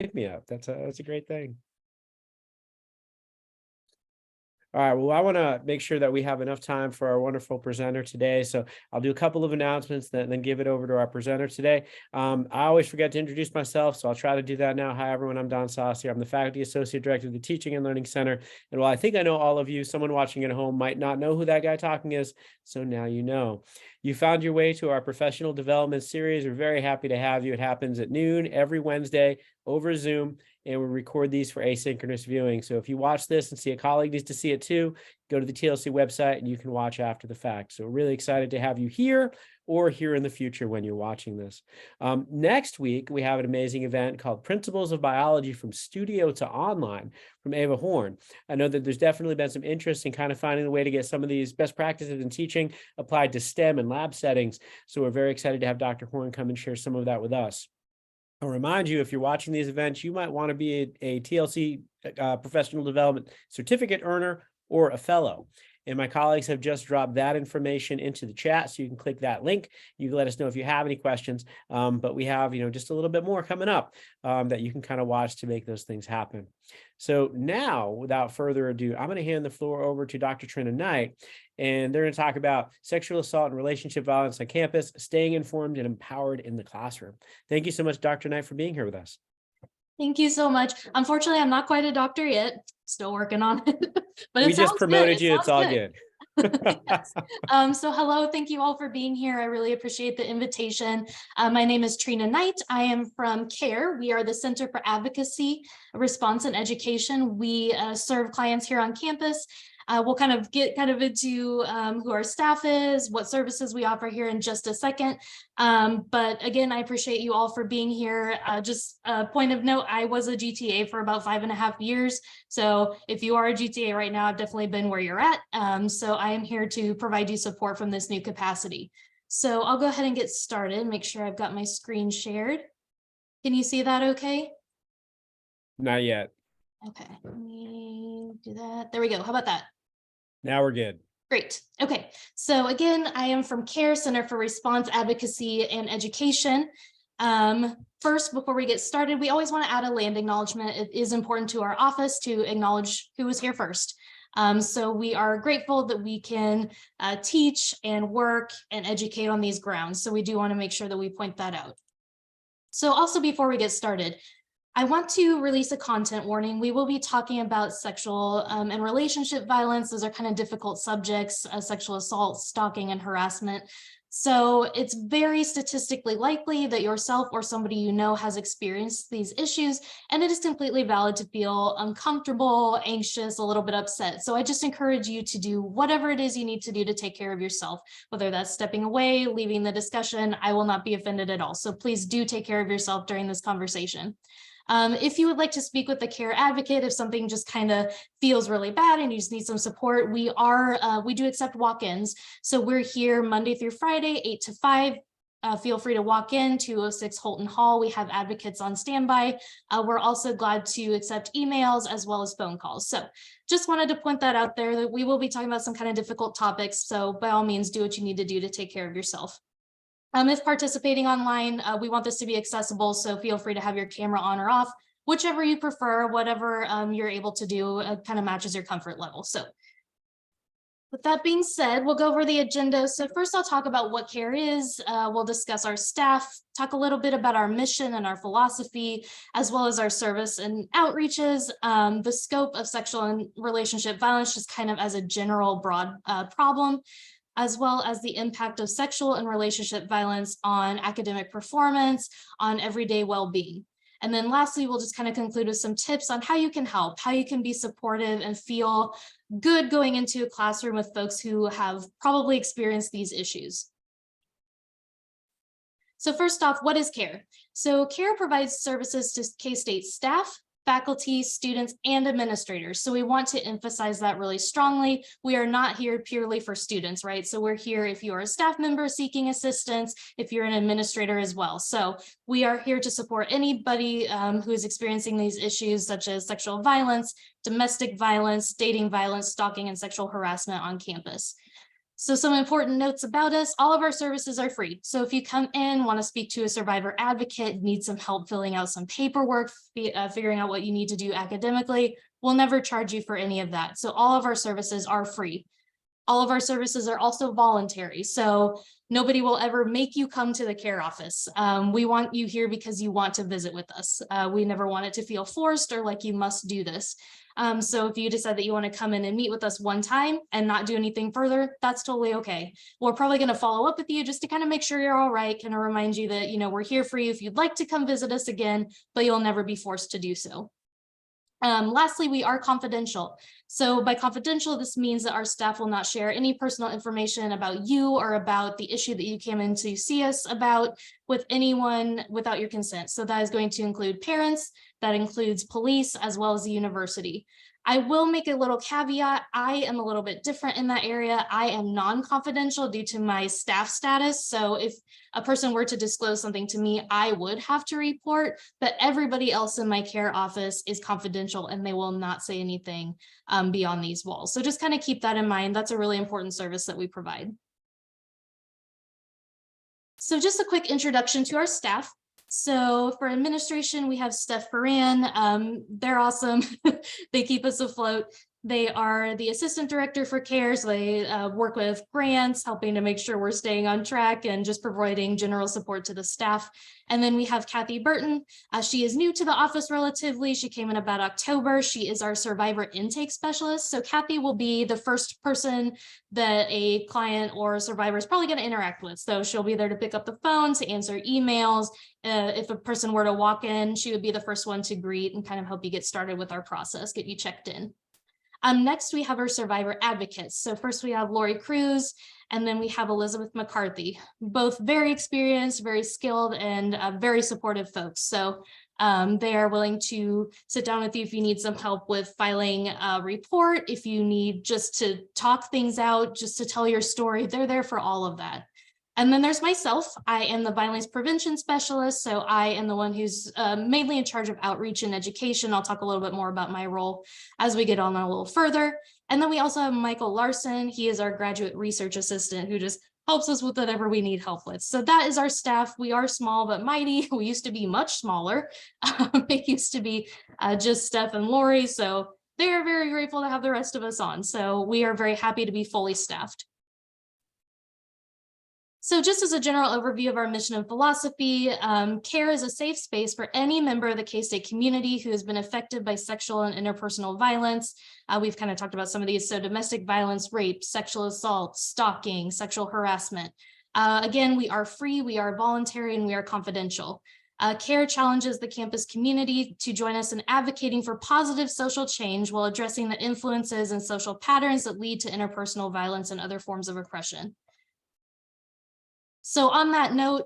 Hit me up. That's a great thing. All right, well, I want to make sure that we have enough time for our wonderful presenter today. So I'll do a couple of announcements, then give it over to our presenter today. I always forget to introduce myself, so I'll try to do that now. Hi, everyone. I'm Don Saucier. I'm the Faculty Associate Director of the Teaching and Learning Center. And while I think I know all of you, someone watching at home might not know who that guy talking is. So now you know. You found your way to our professional development series. We're very happy to have you. It happens at noon every Wednesday over Zoom, and we record these for asynchronous viewing. So if you watch this and see a colleague needs to see it too, go to the TLC website and you can watch after the fact. So we're really excited to have you here or here in the future when you're watching this. Next week, we have an amazing event called Principles of Biology from Studio to Online from Ava Horn. I know that there's definitely been some interest in kind of finding a way to get some of these best practices in teaching applied to STEM and lab settings. So we're very excited to have Dr. Horn come and share some of that with us. I'll remind you, if you're watching these events, you might want to be a TLC professional development certificate earner or a fellow. And my colleagues have just dropped that information into the chat, so you can click that link. You can let us know if you have any questions, but we have, just a little bit more coming up that you can kind of watch to make those things happen. So now, without further ado, I'm going to hand the floor over to Dr. Trina Knight, and they're going to talk about sexual assault and relationship violence on campus, staying informed and empowered in the classroom. Thank you so much, Dr. Knight, for being here with us. Thank you so much. Unfortunately, I'm not quite a doctor yet. Still working on it. But we just promoted you. It's all good. Yes. So hello, thank you all for being here. I really appreciate the invitation. My name is Trina Knight. I am from CARE. We are the Center for Advocacy, Response, and Education. We serve clients here on campus. We'll kind of get into who our staff is, what services we offer here in just a second. But again, I appreciate you all for being here. Just a point of note, I was a GTA for about 5.5 years. So if you are a GTA right now, I've definitely been where you're at. So I am here to provide you support from this new capacity. So I'll go ahead and get started, make sure I've got my screen shared. Can you see that okay? Not yet. Okay, let me do that. There we go. How about that? Now we're good. Great. Okay. So again, I am from CARE, Center for Response, Advocacy, and Education. First, before we get started, we always want to add a land acknowledgement. It is important to our office to acknowledge who was here first. So we are grateful that we can teach and work and educate on these grounds. So we do want to make sure that we point that out. So also before we get started, I want to release a content warning. We will be talking about sexual and relationship violence. Those are kind of difficult subjects, sexual assault, stalking, and harassment. So it's very statistically likely that yourself or somebody you know has experienced these issues, and it is completely valid to feel uncomfortable, anxious, a little bit upset. So I just encourage you to do whatever it is you need to do to take care of yourself, whether that's stepping away, leaving the discussion. I will not be offended at all. So please do take care of yourself during this conversation. If you would like to speak with a care advocate, if something just kind of feels really bad and you just need some support, we do accept walk-ins. So we're here Monday through Friday, 8 to 5. Feel free to walk in 206 Holton Hall. We have advocates on standby. We're also glad to accept emails as well as phone calls. So just wanted to point that out there, that we will be talking about some kind of difficult topics. So by all means, do what you need to do to take care of yourself. If participating online, we want this to be accessible, so feel free to have your camera on or off, whichever you prefer, whatever you're able to do kind of matches your comfort level. So with that being said, we'll go over the agenda. So first I'll talk about what CARE is. We'll discuss our staff, talk a little bit about our mission and our philosophy, as well as our service and outreaches, the scope of sexual and relationship violence, just kind of as a general broad problem, as well as the impact of sexual and relationship violence on academic performance, on everyday well-being. And then lastly, we'll just kind of conclude with some tips on how you can help, how you can be supportive and feel good going into a classroom with folks who have probably experienced these issues. So first off, what is CARE? So CARE provides services to K-State staff, faculty, students, and administrators. So we want to emphasize that really strongly. We are not here purely for students, right? So we're here if you're a staff member seeking assistance, if you're an administrator as well. So we are here to support anybody who is experiencing these issues such as sexual violence, domestic violence, dating violence, stalking, and sexual harassment on campus. So some important notes about us, all of our services are free. So if you come in, want to speak to a survivor advocate, need some help filling out some paperwork, figuring out what you need to do academically, we'll never charge you for any of that. So all of our services are free. All of our services are also voluntary. So nobody will ever make you come to the care office. We want you here because you want to visit with us. We never want it to feel forced or like you must do this. So if you decide that you want to come in and meet with us one time and not do anything further, that's totally okay. We're probably going to follow up with you just to kind of make sure you're all right, kind of remind you that, we're here for you if you'd like to come visit us again, but you'll never be forced to do so. Lastly, we are confidential. So by confidential, this means that our staff will not share any personal information about you or about the issue that you came in to see us about with anyone without your consent. So that is going to include parents, that includes police, as well as the university. I will make a little caveat. I am a little bit different in that area. I am non-confidential due to my staff status. So if a person were to disclose something to me, I would have to report, but everybody else in my care office is confidential and they will not say anything beyond these walls. So just kind of keep that in mind. That's a really important service that we provide. So just a quick introduction to our staff. So for administration, we have Steph Ferran. They're awesome. They keep us afloat. They are the assistant director for care. So they work with grants, helping to make sure we're staying on track and just providing general support to the staff. And then we have Kathy Burton. She is new to the office relatively. She came in about October. She is our survivor intake specialist. So Kathy will be the first person that a client or a survivor is probably going to interact with. So she'll be there to pick up the phone, to answer emails. If a person were to walk in, she would be the first one to greet and kind of help you get started with our process, get you checked in. Next, we have our survivor advocates. So first we have Lori Cruz, and then we have Elizabeth McCarthy, both very experienced, very skilled, and very supportive folks. So they are willing to sit down with you if you need some help with filing a report, if you need just to talk things out, just to tell your story, they're there for all of that. And then there's myself. I am the violence prevention specialist. So I am the one who's mainly in charge of outreach and education. I'll talk a little bit more about my role as we get on a little further. And then we also have Michael Larson. He is our graduate research assistant who just helps us with whatever we need help with. So that is our staff. We are small but mighty. We used to be much smaller. It used to be just Steph and Lori. So they're very grateful to have the rest of us on. So we are very happy to be fully staffed. So just as a general overview of our mission and philosophy, care is a safe space for any member of the K-State community who has been affected by sexual and interpersonal violence. We've kind of talked about some of these. So domestic violence, rape, sexual assault, stalking, sexual harassment. Again, we are free, we are voluntary, and we are confidential. CARE challenges the campus community to join us in advocating for positive social change while addressing the influences and social patterns that lead to interpersonal violence and other forms of oppression. So on that note,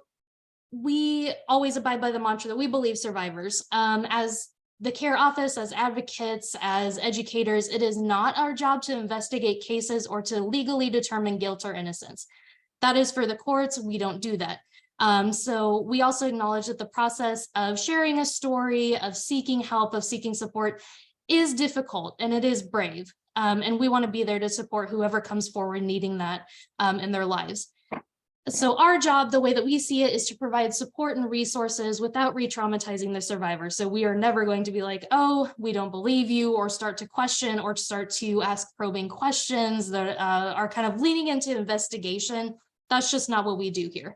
we always abide by the mantra that we believe survivors. As the care office, as advocates, as educators, it is not our job to investigate cases or to legally determine guilt or innocence. That is for the courts. We don't do that. So we also acknowledge that the process of sharing a story, of seeking help, of seeking support is difficult and it is brave. And we want to be there to support whoever comes forward needing that in their lives. So our job, the way that we see it, is to provide support and resources without re-traumatizing the survivor. So we are never going to be like, oh, we don't believe you, or start to question or start to ask probing questions that are kind of leaning into investigation. That's just not what we do here.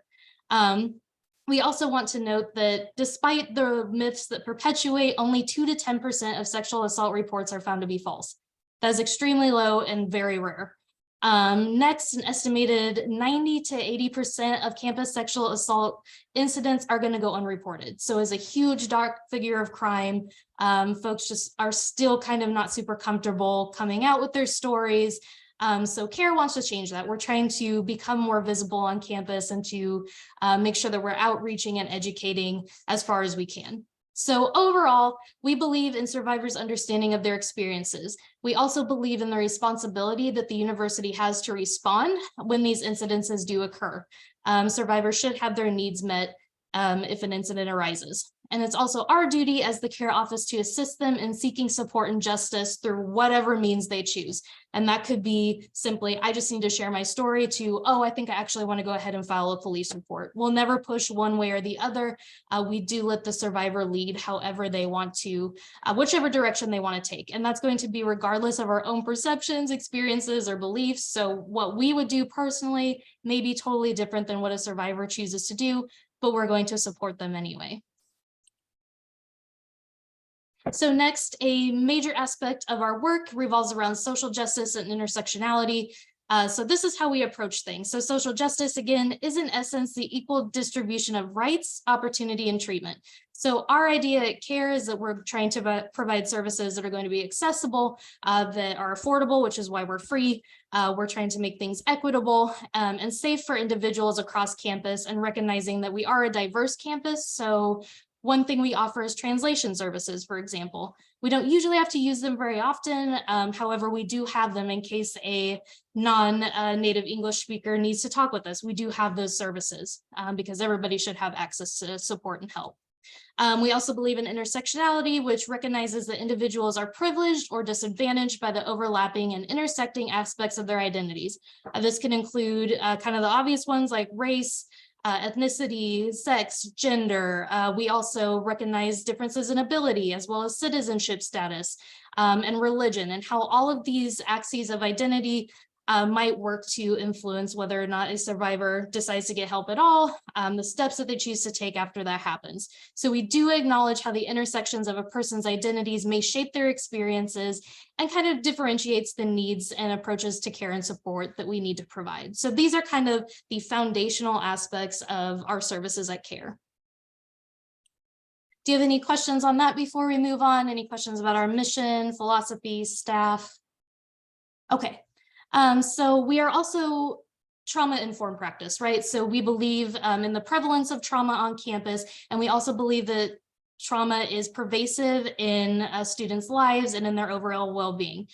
We also want to note that despite the myths that perpetuate, only 2 to 10% of sexual assault reports are found to be false. That is extremely low and very rare. Next, an estimated 90 to 80% of campus sexual assault incidents are going to go unreported. So as a huge dark figure of crime, folks just are still kind of not super comfortable coming out with their stories. So CARE wants to change that. We're trying to become more visible on campus and to make sure that we're outreaching and educating as far as we can. So overall, we believe in survivors' understanding of their experiences. We also believe in the responsibility that the university has to respond when these incidences do occur. Survivors should have their needs met if an incident arises. And it's also our duty as the CARE office to assist them in seeking support and justice through whatever means they choose. And that could be simply, I just need to share my story, to, oh, I think I actually want to go ahead and file a police report. We'll never push one way or the other. We do let the survivor lead however they want to, whichever direction they want to take. And that's going to be regardless of our own perceptions, experiences, or beliefs. So what we would do personally may be totally different than what a survivor chooses to do, but we're going to support them anyway. So next, a major aspect of our work revolves around social justice and intersectionality. So this is how we approach things. So social justice, again, is in essence the equal distribution of rights, opportunity, and treatment. So our idea at CARE is that we're trying to provide services that are going to be accessible, that are affordable, which is why we're free. We're trying to make things equitable and safe for individuals across campus, and recognizing that we are a diverse campus. So one thing we offer is translation services, for example. We don't usually have to use them very often. However, we do have them in case a non-native English speaker needs to talk with us. We do have those services because everybody should have access to support and help. We also believe in intersectionality, which recognizes that individuals are privileged or disadvantaged by the overlapping and intersecting aspects of their identities. This can include kind of the obvious ones like race, ethnicity, sex, gender. We also recognize differences in ability as well as citizenship status and religion, and how all of these axes of identity might work to influence whether or not a survivor decides to get help at all, the steps that they choose to take after that happens. So we do acknowledge how the intersections of a person's identities may shape their experiences and kind of differentiates the needs and approaches to care and support that we need to provide. So these are kind of the foundational aspects of our services at CARE. Do you have any questions on that before we move on? Any questions about our mission, philosophy, staff? Okay. So we are also trauma-informed practice, right? So we believe in the prevalence of trauma on campus, and we also believe that trauma is pervasive in students' lives and in their overall well-being.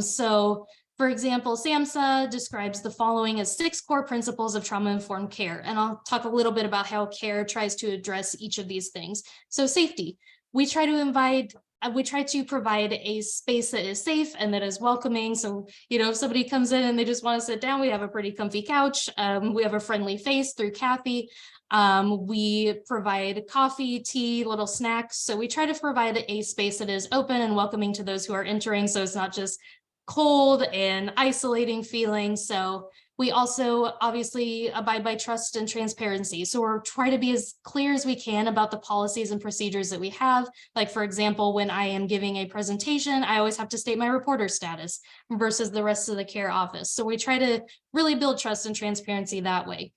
So for example, SAMHSA describes the following as 6 core principles of trauma-informed care. And I'll talk a little bit about how CARE tries to address each of these things. So safety, we try to provide a space that is safe and that is welcoming. So, if somebody comes in and they just want to sit down, we have a pretty comfy couch. We have a friendly face through Kathy. We provide coffee, tea, little snacks. So we try to provide a space that is open and welcoming to those who are entering. So it's not just cold and isolating feeling. So we also obviously abide by trust and transparency. So we're trying to be as clear as we can about the policies and procedures that we have. Like, for example, when I am giving a presentation, I always have to state my reporter status versus the rest of the CARE office. So we try to really build trust and transparency that way.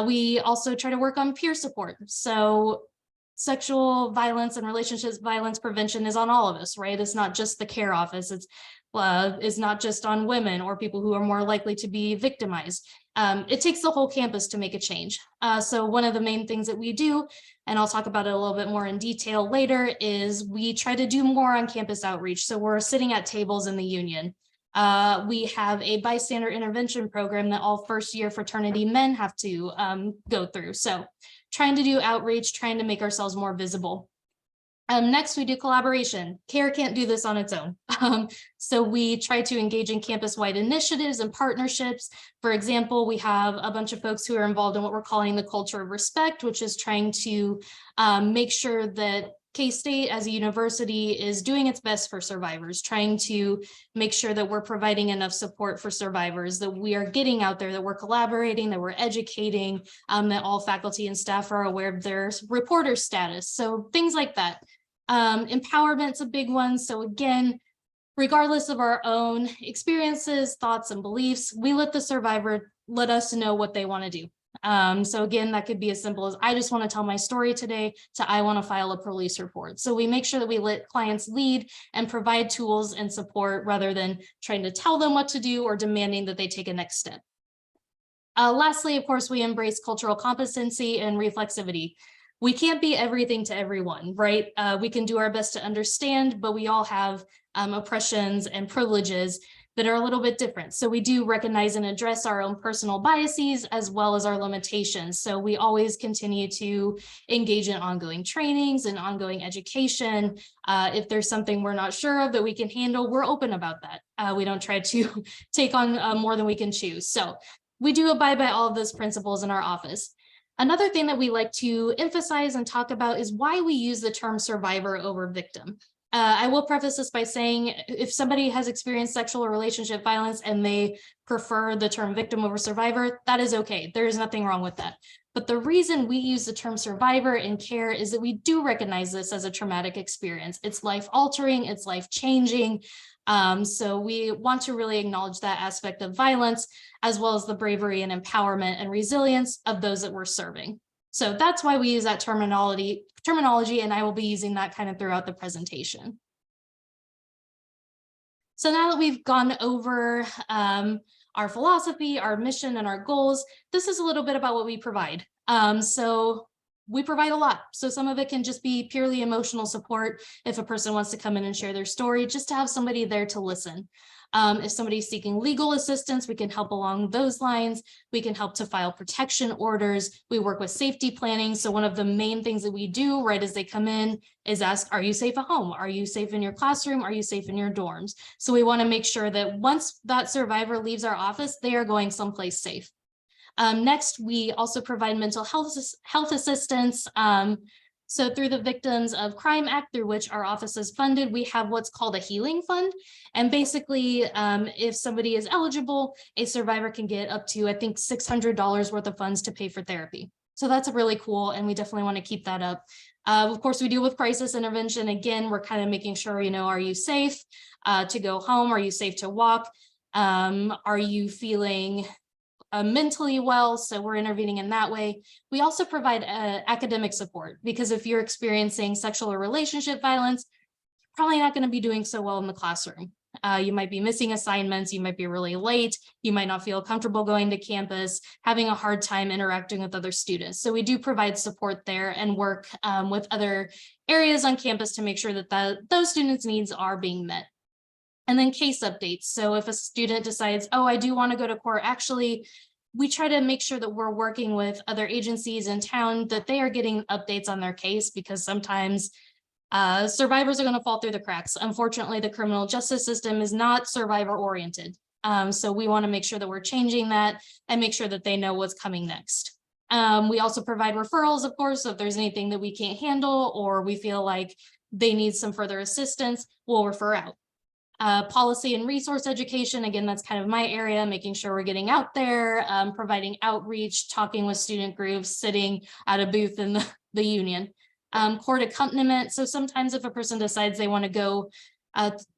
We also try to work on peer support. So sexual violence and relationships violence prevention is on all of us, right? It's not just the CARE office. Is not just on women or people who are more likely to be victimized. It takes the whole campus to make a change. So one of the main things that we do, and I'll talk about it a little bit more in detail later, is we try to do more on campus outreach. So we're sitting at tables in the union. We have a bystander intervention program that all first-year fraternity men have to go through. So trying to do outreach, trying to make ourselves more visible. Next, we do collaboration. CARE can't do this on its own. So we try to engage in campus-wide initiatives and partnerships. For example, we have a bunch of folks who are involved in what we're calling the culture of respect, which is trying to make sure that K-State as a university is doing its best for survivors, trying to make sure that we're providing enough support for survivors, that we are getting out there, that we're collaborating, that we're educating, that all faculty and staff are aware of their reporter status. So things like that. Empowerment's a big one. So again, regardless of our own experiences, thoughts, and beliefs, we let the survivor let us know what they want to do. So again, that could be as simple as, I just want to tell my story today, to I want to file a police report. So we make sure that we let clients lead and provide tools and support rather than trying to tell them what to do or demanding that they take a next step. Lastly, of course, we embrace cultural competency and reflexivity. We can't be everything to everyone, right? We can do our best to understand, but we all have oppressions and privileges. that are a little bit different. So we do recognize and address our own personal biases as well as our limitations. So we always continue to engage in ongoing trainings and ongoing education. If there's something we're not sure of that we can handle, we're open about that. We don't try to take on more than we can chew. So we do abide by all of those principles in our office. Another thing that we like to emphasize and talk about is why we use the term survivor over victim. I will preface this by saying if somebody has experienced sexual or relationship violence and they prefer the term victim over survivor, that is okay. There is nothing wrong with that. But the reason we use the term survivor in care is that we do recognize this as a traumatic experience. It's life-altering, it's life-changing. So we want to really acknowledge that aspect of violence, as well as the bravery and empowerment and resilience of those that we're serving. So that's why we use that terminology, and I will be using that kind of throughout the presentation. So now that we've gone over our philosophy, our mission, and our goals, this is a little bit about what we provide. So we provide a lot. So some of it can just be purely emotional support. If a person wants to come in and share their story, just to have somebody there to listen. If somebody's seeking legal assistance, we can help along those lines. We can help to file protection orders. We work with safety planning. So one of the main things that we do right as they come in is ask, are you safe at home? Are you safe in your classroom? Are you safe in your dorms? So we want to make sure that once that survivor leaves our office, they are going someplace safe. Next, we also provide mental health assistance. So through the Victims of Crime Act, through which our office is funded, we have what's called a healing fund. And basically, if somebody is eligible, a survivor can get up to, I think, $600 worth of funds to pay for therapy. So that's really cool, and we definitely want to keep that up. Of course, we deal with crisis intervention. Again, we're kind of making sure, are you safe to go home? Are you safe to walk? Are you feeling mentally well? So we're intervening in that way. We also provide academic support, because if you're experiencing sexual or relationship violence, you're probably not going to be doing so well in the classroom. You might be missing assignments, you might be really late, you might not feel comfortable going to campus, having a hard time interacting with other students. So we do provide support there and work with other areas on campus to make sure that those students' needs are being met. And then case updates. So if a student decides, oh, I do want to go to court, actually, we try to make sure that we're working with other agencies in town, that they are getting updates on their case, because sometimes survivors are going to fall through the cracks. Unfortunately, the criminal justice system is not survivor oriented. So we want to make sure that we're changing that and make sure that they know what's coming next. We also provide referrals, of course, so if there's anything that we can't handle or we feel like they need some further assistance, we'll refer out. Policy and resource education, again, that's kind of my area, making sure we're getting out there, providing outreach, talking with student groups, sitting at a booth in the union. Court accompaniment, so sometimes if a person decides they want to go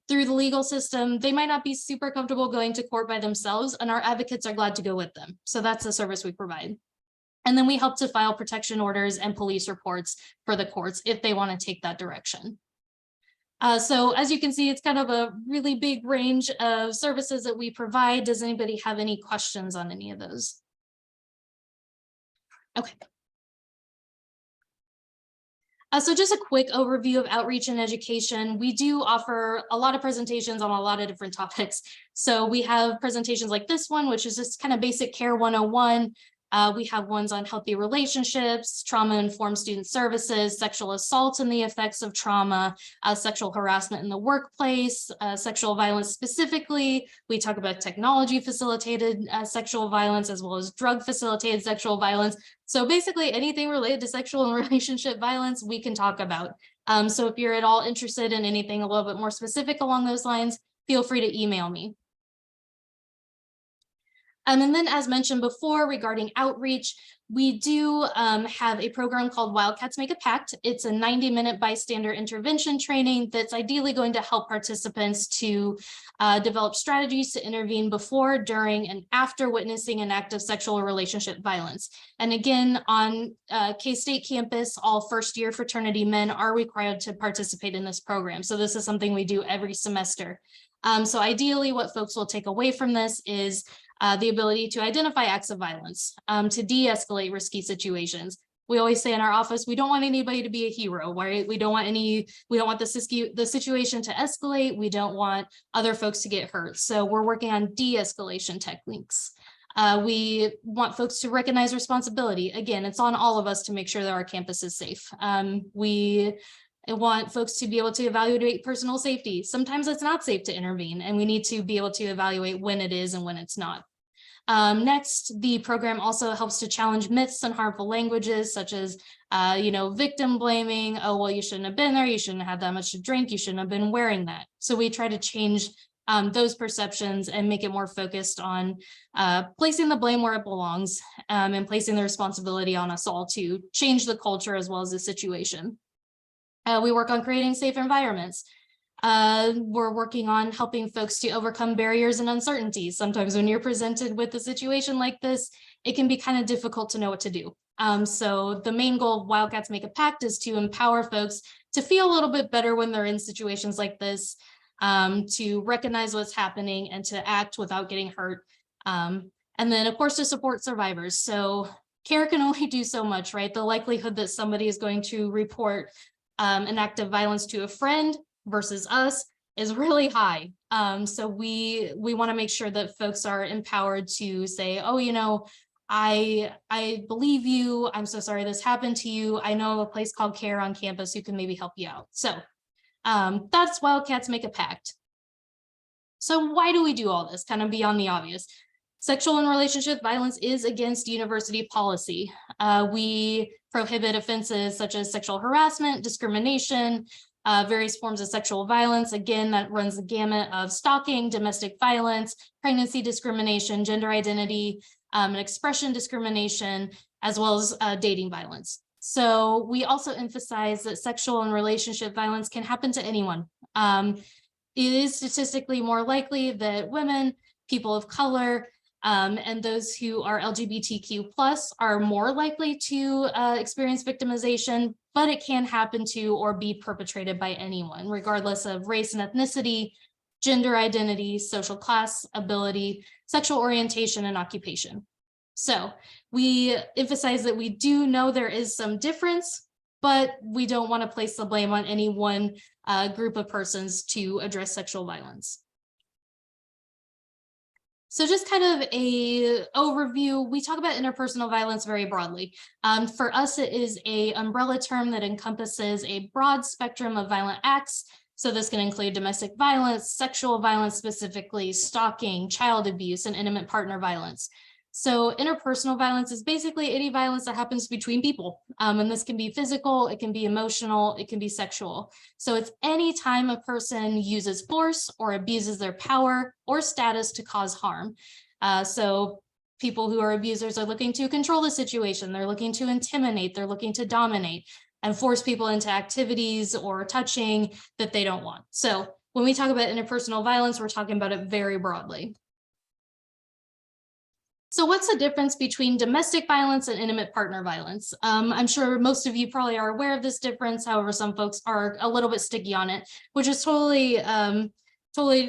through the legal system, they might not be super comfortable going to court by themselves, and our advocates are glad to go with them. So that's the service we provide. And then we help to file protection orders and police reports for the courts if they want to take that direction. So as you can see, it's kind of a really big range of services that we provide. Does anybody have any questions on any of those? Okay. So just a quick overview of outreach and education. We do offer a lot of presentations on a lot of different topics. So we have presentations like this one, which is just kind of basic care 101. We have ones on healthy relationships, trauma-informed student services, sexual assault and the effects of trauma, sexual harassment in the workplace, sexual violence specifically. We talk about technology-facilitated sexual violence, as well as drug-facilitated sexual violence. So basically anything related to sexual and relationship violence, we can talk about. So if you're at all interested in anything a little bit more specific along those lines, feel free to email me. And then, as mentioned before, regarding outreach, we do have a program called Wildcats Make a Pact. It's a 90-minute bystander intervention training that's ideally going to help participants to develop strategies to intervene before, during, and after witnessing an act of sexual or relationship violence. And again, on K-State campus, all first-year fraternity men are required to participate in this program. So this is something we do every semester. So ideally, what folks will take away from this is the ability to identify acts of violence, to de-escalate risky situations, We always say in our office, we don't want anybody to be a hero, right? We don't want the situation to escalate. We don't want other folks to get hurt. So we're working on de-escalation techniques. We want folks to recognize responsibility. Again, it's on all of us to make sure that our campus is safe. We want folks to be able to evaluate personal safety. Sometimes it's not safe to intervene, and we need to be able to evaluate when it is and when it's not. Next, the program also helps to challenge myths and harmful languages, such as, victim blaming. Oh, well, you shouldn't have been there. You shouldn't have that much to drink. You shouldn't have been wearing that. So we try to change those perceptions and make it more focused on placing the blame where it belongs, and placing the responsibility on us all to change the culture as well as the situation. We work on creating safe environments. We're working on helping folks to overcome barriers and uncertainties. Sometimes when you're presented with a situation like this, it can be kind of difficult to know what to do. So the main goal of Wildcats Make a Pact is to empower folks to feel a little bit better when they're in situations like this, to recognize what's happening and to act without getting hurt. And then, of course, to support survivors. So care can only do so much, right? The likelihood that somebody is going to report an act of violence to a friend versus us is really high. So we want to make sure that folks are empowered to say, oh, I believe you. I'm so sorry this happened to you. I know a place called CARE on campus who can maybe help you out. So that's Wildcats Make a Pact. So why do we do all this? Kind of beyond the obvious. Sexual and relationship violence is against university policy. We prohibit offenses such as sexual harassment, discrimination, various forms of sexual violence. Again, that runs the gamut of stalking, domestic violence, pregnancy discrimination, gender identity, and expression discrimination, as well as dating violence. So we also emphasize that sexual and relationship violence can happen to anyone. It is statistically more likely that women, people of color, and those who are LGBTQ+ are more likely to experience victimization, but it can happen to or be perpetrated by anyone, regardless of race and ethnicity, gender identity, social class, ability, sexual orientation, and occupation. So we emphasize that we do know there is some difference, but we don't want to place the blame on any one group of persons to address sexual violence. So just kind of a overview, we talk about interpersonal violence very broadly. For us, it is an umbrella term that encompasses a broad spectrum of violent acts. So this can include domestic violence, sexual violence, specifically stalking, child abuse, and intimate partner violence. So interpersonal violence is basically any violence that happens between people. And this can be physical, it can be emotional, it can be sexual. So it's any time a person uses force or abuses their power or status to cause harm. So people who are abusers are looking to control the situation, they're looking to intimidate, they're looking to dominate and force people into activities or touching that they don't want. So when we talk about interpersonal violence, we're talking about it very broadly. So what's the difference between domestic violence and intimate partner violence? I'm sure most of you probably are aware of this difference. However, some folks are a little bit sticky on it, which is totally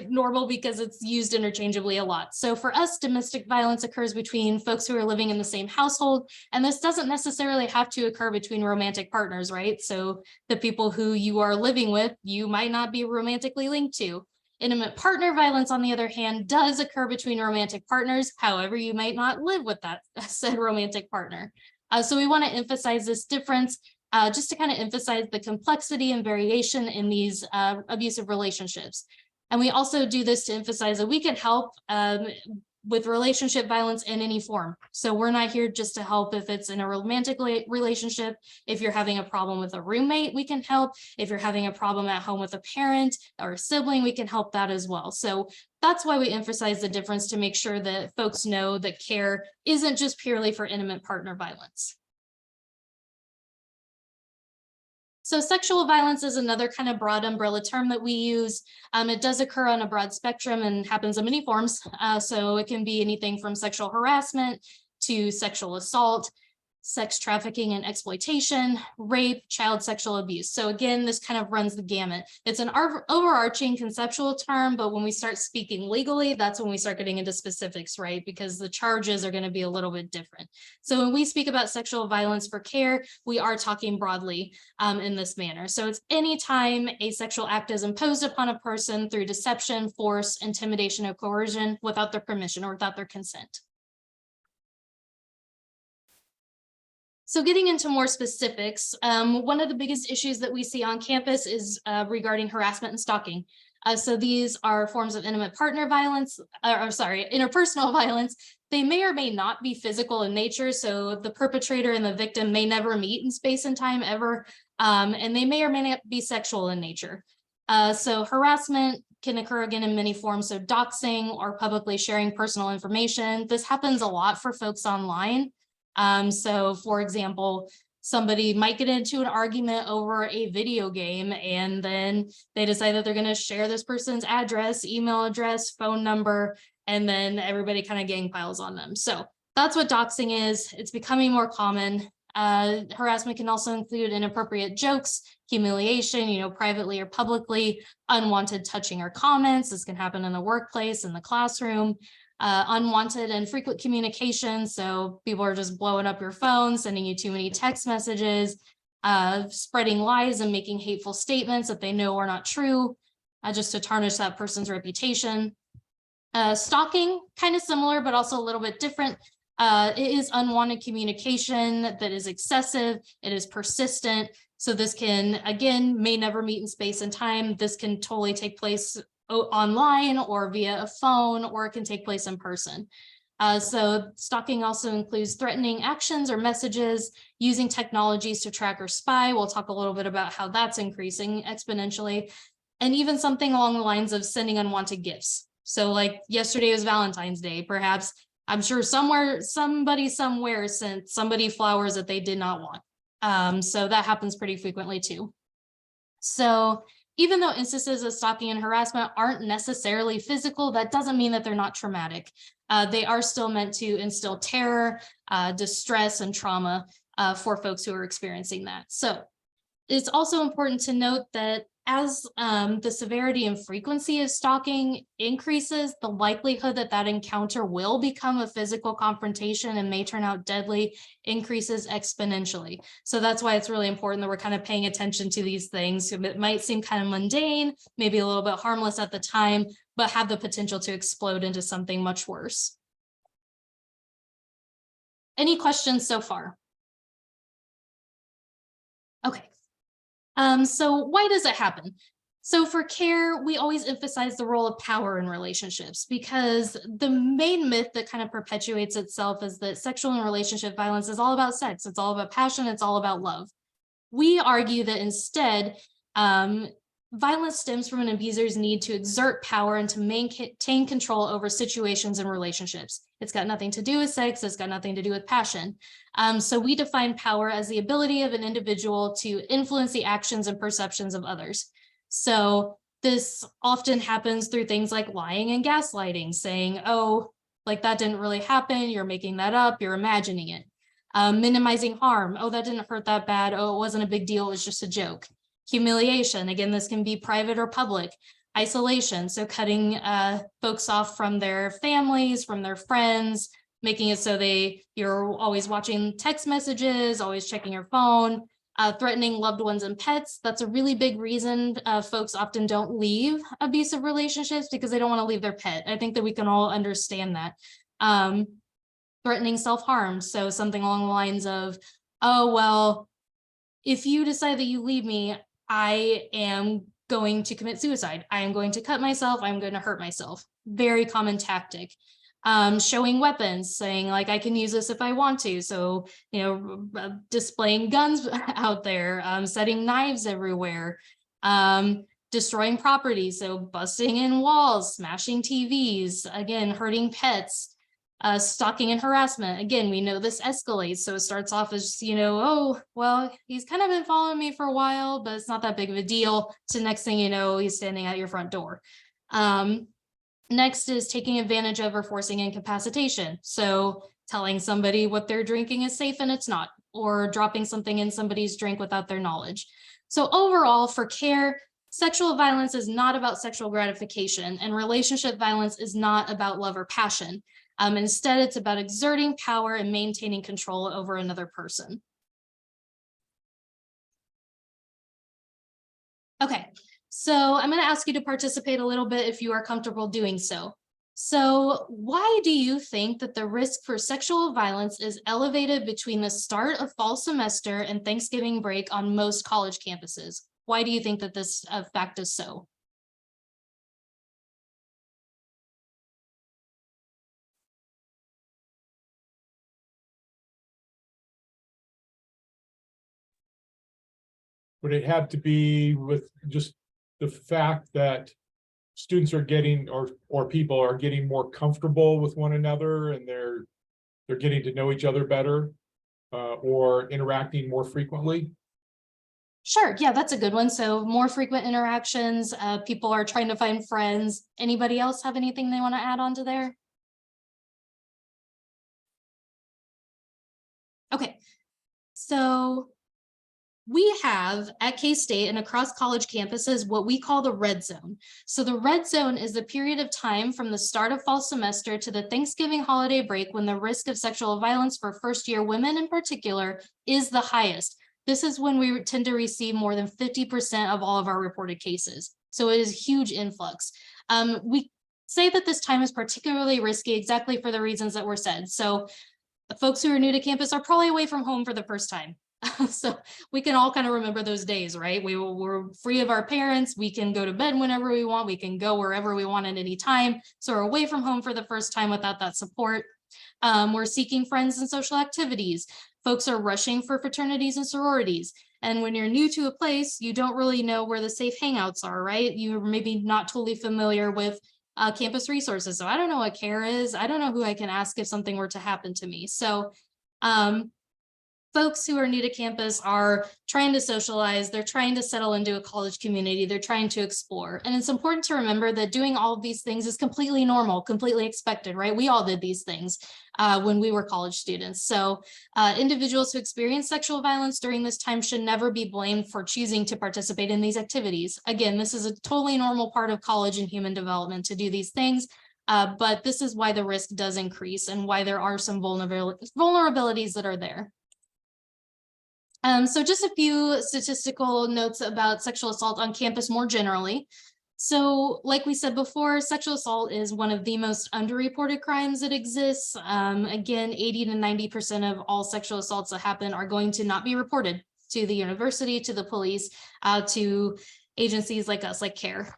normal because it's used interchangeably a lot. So for us, domestic violence occurs between folks who are living in the same household, and this doesn't necessarily have to occur between romantic partners, right? So the people who you are living with, you might not be romantically linked to. Intimate partner violence, on the other hand, does occur between romantic partners. However, you might not live with that said romantic partner. So we want to emphasize this difference just to kind of emphasize the complexity and variation in these abusive relationships. And we also do this to emphasize that we can help with relationship violence in any form. So we're not here just to help if it's in a romantic relationship. If you're having a problem with a roommate, we can help. If you're having a problem at home with a parent or a sibling, we can help that as well. So that's why we emphasize the difference, to make sure that folks know that CARE isn't just purely for intimate partner violence. So sexual violence is another kind of broad umbrella term that we use. It does occur on a broad spectrum and happens in many forms. So it can be anything from sexual harassment to sexual assault. sex trafficking and exploitation, rape, child sexual abuse. So again, this kind of runs the gamut. It's an overarching conceptual term, but when we start speaking legally, that's when we start getting into specifics, right? Because the charges are going to be a little bit different. So when we speak about sexual violence for care, we are talking broadly in this manner. So it's any time a sexual act is imposed upon a person through deception, force, intimidation, or coercion without their permission or without their consent. So getting into more specifics, one of the biggest issues that we see on campus is regarding harassment and stalking. So these are forms of intimate partner violence, interpersonal violence. They may or may not be physical in nature. So the perpetrator and the victim may never meet in space and time ever, and they may or may not be sexual in nature. So harassment can occur again in many forms. So doxing or publicly sharing personal information. This happens a lot for folks online. So for example, somebody might get into an argument over a video game and then they decide that they're going to share this person's address, email address, phone number, and then everybody kind of gang piles on them. So that's what doxing is. It's becoming more common. Harassment can also include inappropriate jokes, humiliation, privately or publicly, unwanted touching or comments. This can happen in the workplace, in the classroom. Unwanted and frequent communication. So people are just blowing up your phone, sending you too many text messages, spreading lies and making hateful statements that they know are not true, just to tarnish that person's reputation. Stalking, kind of similar, but also a little bit different. It is unwanted communication that is excessive. It is persistent. So this can, again, may never meet in space and time. This can totally take place online or via a phone, or it can take place in person. So stalking also includes threatening actions or messages, using technologies to track or spy. We'll talk a little bit about how that's increasing exponentially, and even something along the lines of sending unwanted gifts. So like yesterday was Valentine's Day, perhaps, I'm sure somebody somewhere sent somebody flowers that they did not want. So that happens pretty frequently too. So even though instances of stalking and harassment aren't necessarily physical, that doesn't mean that they're not traumatic. They are still meant to instill terror, distress, and trauma for folks who are experiencing that. So it's also important to note that as the severity and frequency of stalking increases, the likelihood that that encounter will become a physical confrontation and may turn out deadly increases exponentially. So that's why it's really important that we're kind of paying attention to these things. It might seem kind of mundane, maybe a little bit harmless at the time, but have the potential to explode into something much worse. Any questions so far? Okay. So why does it happen? So for care, we always emphasize the role of power in relationships, because the main myth that kind of perpetuates itself is that sexual and relationship violence is all about sex. It's all about passion. It's all about love. We argue that instead, violence stems from an abuser's need to exert power and to maintain control over situations and relationships. It's got nothing to do with sex. It's got nothing to do with passion. So we define power as the ability of an individual to influence the actions and perceptions of others. So this often happens through things like lying and gaslighting, saying, oh, like that didn't really happen. You're making that up. You're imagining it. Minimizing harm. Oh, that didn't hurt that bad. Oh, it wasn't a big deal. It was just a joke. Humiliation. Again, this can be private or public. Isolation. So cutting folks off from their families, from their friends, making it so you're always watching text messages, always checking your phone. Threatening loved ones and pets. That's a really big reason folks often don't leave abusive relationships, because they don't want to leave their pet. I think that we can all understand that. Threatening self-harm. So something along the lines of, oh, well, if you decide that you leave me, I am going to commit suicide. I am going to cut myself. I'm going to hurt myself. Very common tactic. Showing weapons, saying like, I can use this if I want to. So, displaying guns out there, setting knives everywhere, destroying property. So busting in walls, smashing TVs, again, hurting pets, stalking and harassment. Again, we know this escalates. So it starts off as, oh, well, he's kind of been following me for a while, but it's not that big of a deal. So next thing you know, he's standing at your front door. Next is taking advantage of or forcing incapacitation. So telling somebody what they're drinking is safe and it's not. or dropping something in somebody's drink without their knowledge. So overall, for CARE, sexual violence is not about sexual gratification, and relationship violence is not about love or passion. Instead, it's about exerting power and maintaining control over another person. Okay, so I'm going to ask you to participate a little bit if you are comfortable doing so. So why do you think that the risk for sexual violence is elevated between the start of fall semester and Thanksgiving break on most college campuses? Why do you think that this fact is so? Would it have to be with just the fact that students are getting, or people are getting more comfortable with one another, and they're getting to know each other better, or interacting more frequently? Sure, yeah, that's a good one. So more frequent interactions, people are trying to find friends. Anybody else have anything they want to add on to there? Okay, so we have at K-State and across college campuses what we call the red zone. So the red zone is the period of time from the start of fall semester to the Thanksgiving holiday break when the risk of sexual violence for first-year women in particular is the highest. This is when we tend to receive more than 50% of all of our reported cases. So it is a huge influx. We say that this time is particularly risky exactly for the reasons that were said. So folks who are new to campus are probably away from home for the first time. So we can all kind of remember those days, right? We're free of our parents. We can go to bed whenever we want. We can go wherever we want at any time. So we're away from home for the first time without that support. We're seeking friends and social activities. Folks are rushing for fraternities and sororities. And when you're new to a place, you don't really know where the safe hangouts are, right? You're maybe not totally familiar with campus resources. So I don't know what CARE is. I don't know who I can ask if something were to happen to me. So folks who are new to campus are trying to socialize, they're trying to settle into a college community, they're trying to explore. And it's important to remember that doing all of these things is completely normal, completely expected, right? We all did these things when we were college students. So individuals who experience sexual violence during this time should never be blamed for choosing to participate in these activities. Again, this is a totally normal part of college and human development to do these things. But this is why the risk does increase and why there are some vulnerabilities that are there. So just a few statistical notes about sexual assault on campus more generally. So like we said before, sexual assault is one of the most underreported crimes that exists. Again, 80 to 90% of all sexual assaults that happen are going to not be reported to the university, to the police, to agencies like us, like CARE.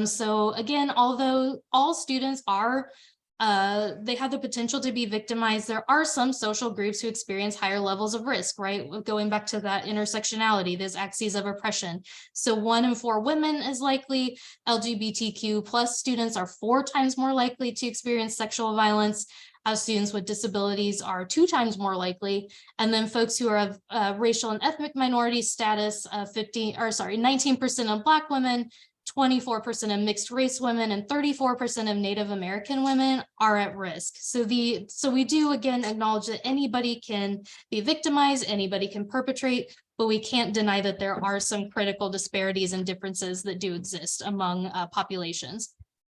So again, although all students are they have the potential to be victimized, there are some social groups who experience higher levels of risk, right? Going back to that intersectionality, those axes of oppression. So 1 in 4 women is likely. LGBTQ plus students are 4 times more likely to experience sexual violence. Students with disabilities are 2 times more likely. And then folks who are of racial and ethnic minority status, 19% of Black women, 24% of mixed race women, and 34% of Native American women are at risk. So we do again acknowledge that anybody can be victimized, anybody can perpetrate, but we can't deny that there are some critical disparities and differences that do exist among populations.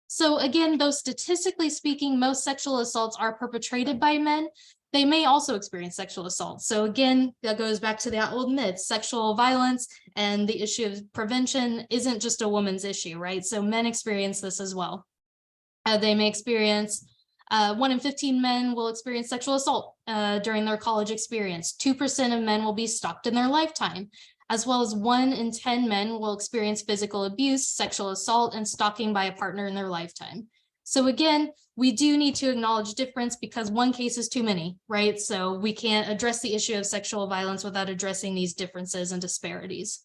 So again, though statistically speaking, most sexual assaults are perpetrated by men, they may also experience sexual assault. So again, that goes back to that old myth, sexual violence and the issue of prevention isn't just a woman's issue, right? So men experience this as well. They may experience, 1 in 15 men will experience sexual assault during their college experience. 2% of men will be stalked in their lifetime, as well as 1 in 10 men will experience physical abuse, sexual assault, and stalking by a partner in their lifetime. So again, we do need to acknowledge difference because one case is too many, right? So we can't address the issue of sexual violence without addressing these differences and disparities.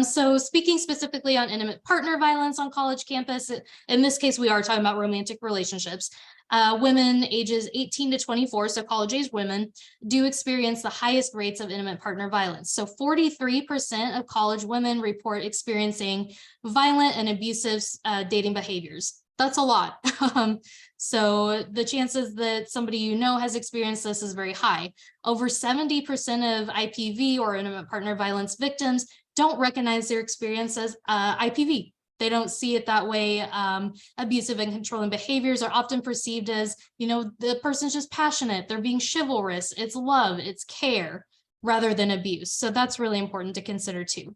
So speaking specifically on intimate partner violence on college campus, in this case, we are talking about romantic relationships. Women ages 18 to 24, so college-age women, do experience the highest rates of intimate partner violence. So 43% of college women report experiencing violent and abusive dating behaviors. that's a lot. So the chances that somebody you know has experienced this is very high. Over 70% of IPV or intimate partner violence victims don't recognize their experience as IPV. They don't see it that way. Abusive and controlling behaviors are often perceived as, you know, the person's just passionate, they're being chivalrous, it's love, it's care, rather than abuse. So that's really important to consider too.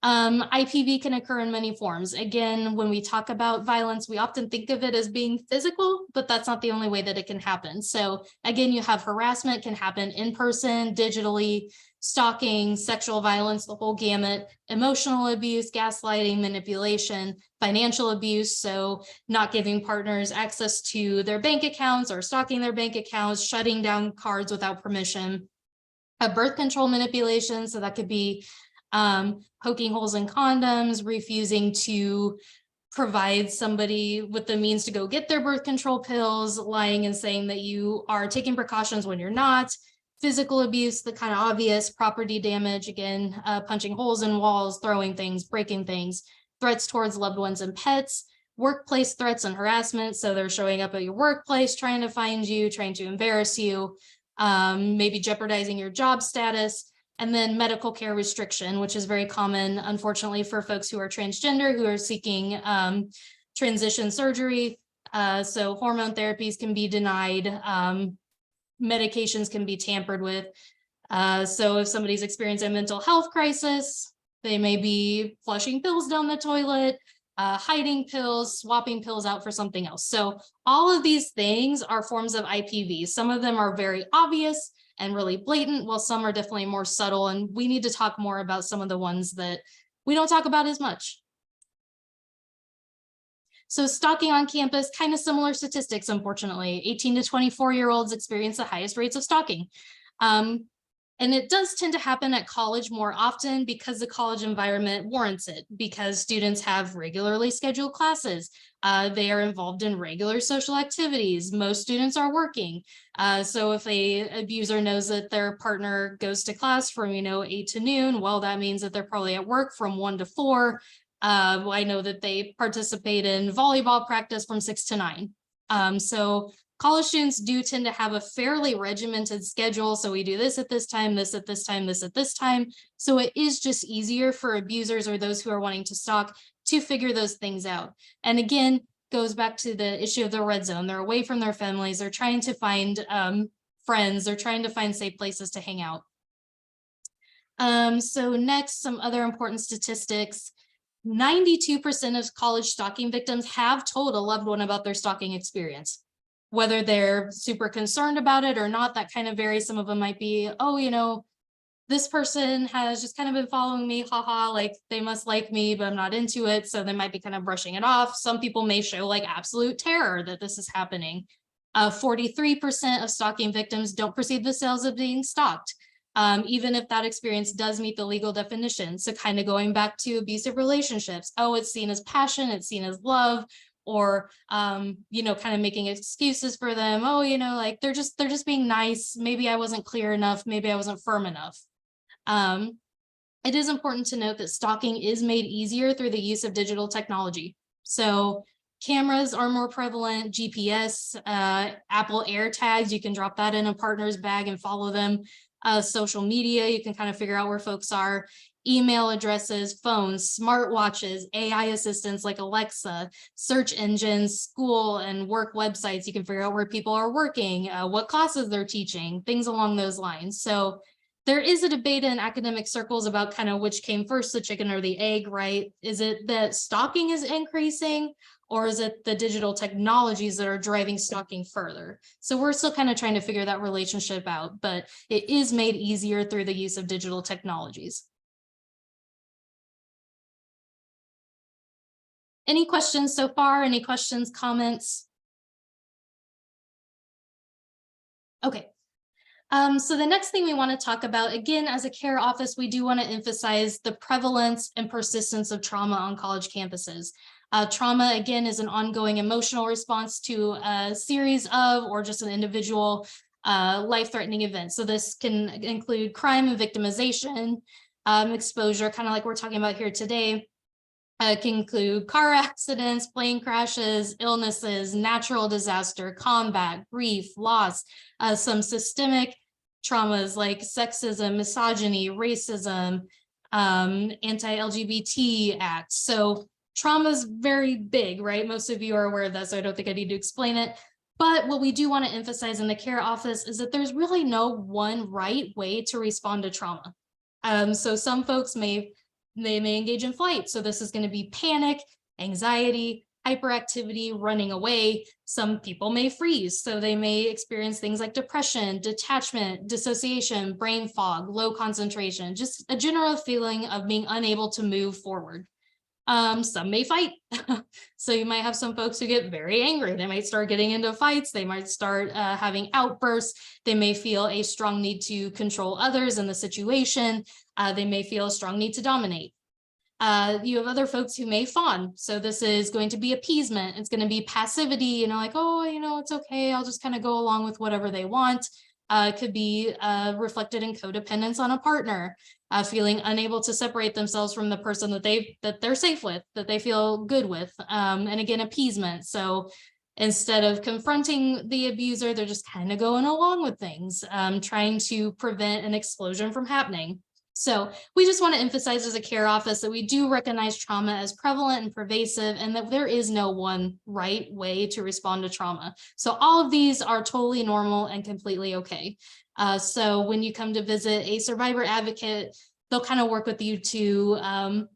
IPV can occur in many forms. Again, when we talk about violence, we often think of it as being physical, but that's not the only way that it can happen. So again, you have harassment can happen in person, digitally, stalking, sexual violence, the whole gamut, emotional abuse, gaslighting, manipulation, financial abuse. So not giving partners access to their bank accounts or stalking their bank accounts, shutting down cards without permission, birth control manipulation. So that could be poking holes in condoms, refusing to provide somebody with the means to go get their birth control pills, lying and saying that you are taking precautions when you're not, physical abuse, the kind of obvious, property damage, again, punching holes in walls, throwing things, breaking things, threats towards loved ones and pets, workplace threats and harassment. So they're showing up at your workplace, trying to find you, trying to embarrass you, maybe jeopardizing your job status. And then medical care restriction, which is very common, unfortunately, for folks who are transgender, who are seeking transition surgery. So hormone therapies can be denied, medications can be tampered with. So if somebody's experiencing a mental health crisis, they may be flushing pills down the toilet, hiding pills, swapping pills out for something else. So all of these things are forms of IPV. Some of them are very obvious and really blatant, while some are definitely more subtle. And we need to talk more about some of the ones that we don't talk about as much. So stalking on campus, kind of similar statistics, unfortunately. 18 to 24-year-olds experience the highest rates of stalking. And it does tend to happen at college more often because the college environment warrants it, because students have regularly scheduled classes. They are involved in regular social activities. Most students are working. So if a abuser knows that their partner goes to class from, 8 to noon, well, that means that they're probably at work from 1 to 4. I know that they participate in volleyball practice from 6 to 9. So college students do tend to have a fairly regimented schedule. So we do this at this time, this at this time, this at this time. So it is just easier for abusers or those who are wanting to stalk to figure those things out. And again, goes back to the issue of the red zone. They're away from their families. They're trying to find friends. They're trying to find safe places to hang out. So next, some other important statistics. 92% of college stalking victims have told a loved one about their stalking experience. Whether they're super concerned about it or not, that kind of varies. Some of them might be, oh, this person has just kind of been following me, haha, like they must like me, but I'm not into it. So they might be kind of brushing it off. Some people may show like absolute terror that this is happening. 43% of stalking victims don't perceive themselves as being stalked, even if that experience does meet the legal definition. So kind of going back to abusive relationships. Oh, it's seen as passion, it's seen as love, or kind of making excuses for them. Oh, like they're just being nice. Maybe I wasn't clear enough. Maybe I wasn't firm enough. It is important to note that stalking is made easier through the use of digital technology. So cameras are more prevalent, GPS, Apple AirTags, you can drop that in a partner's bag and follow them. Social media, you can kind of figure out where folks are. Email addresses, phones, smartwatches, AI assistants like Alexa, search engines, school and work websites. You can figure out where people are working, what classes they're teaching, things along those lines. So there is a debate in academic circles about kind of which came first, the chicken or the egg, right? Is it that stalking is increasing, or is it the digital technologies that are driving stalking further? So we're still kind of trying to figure that relationship out, but it is made easier through the use of digital technologies. Any questions so far? Any questions, comments? Okay. So the next thing we want to talk about, again, as a care office, we do want to emphasize the prevalence and persistence of trauma on college campuses. Trauma, again, is an ongoing emotional response to a series of, or just an individual life-threatening event. So this can include crime and victimization, exposure, kind of like we're talking about here today, It can include car accidents, plane crashes, illnesses, natural disaster, combat, grief, loss, some systemic traumas like sexism, misogyny, racism, anti-LGBT acts. So trauma is very big, right? Most of you are aware of that, so I don't think I need to explain it. But what we do want to emphasize in the care office is that there's really no one right way to respond to trauma. So some folks may engage in flight. So this is going to be panic, anxiety, hyperactivity, running away. Some people may freeze. So they may experience things like depression, detachment, dissociation, brain fog, low concentration, just a general feeling of being unable to move forward. Some may fight. So you might have some folks who get very angry. They might start getting into fights. They might start having outbursts. They may feel a strong need to control others in the situation. They may feel a strong need to dominate. You have other folks who may fawn. So this is going to be appeasement. It's going to be passivity, like, oh, it's okay. I'll just kind of go along with whatever they want. It could be reflected in codependence on a partner, feeling unable to separate themselves from the person that they're safe with, that they feel good with. And again, appeasement. So instead of confronting the abuser, they're just kind of going along with things, trying to prevent an explosion from happening. So we just want to emphasize as a care office that we do recognize trauma as prevalent and pervasive, and that there is no one right way to respond to trauma. So all of these are totally normal and completely okay. So when you come to visit a survivor advocate, they'll kind of work with you to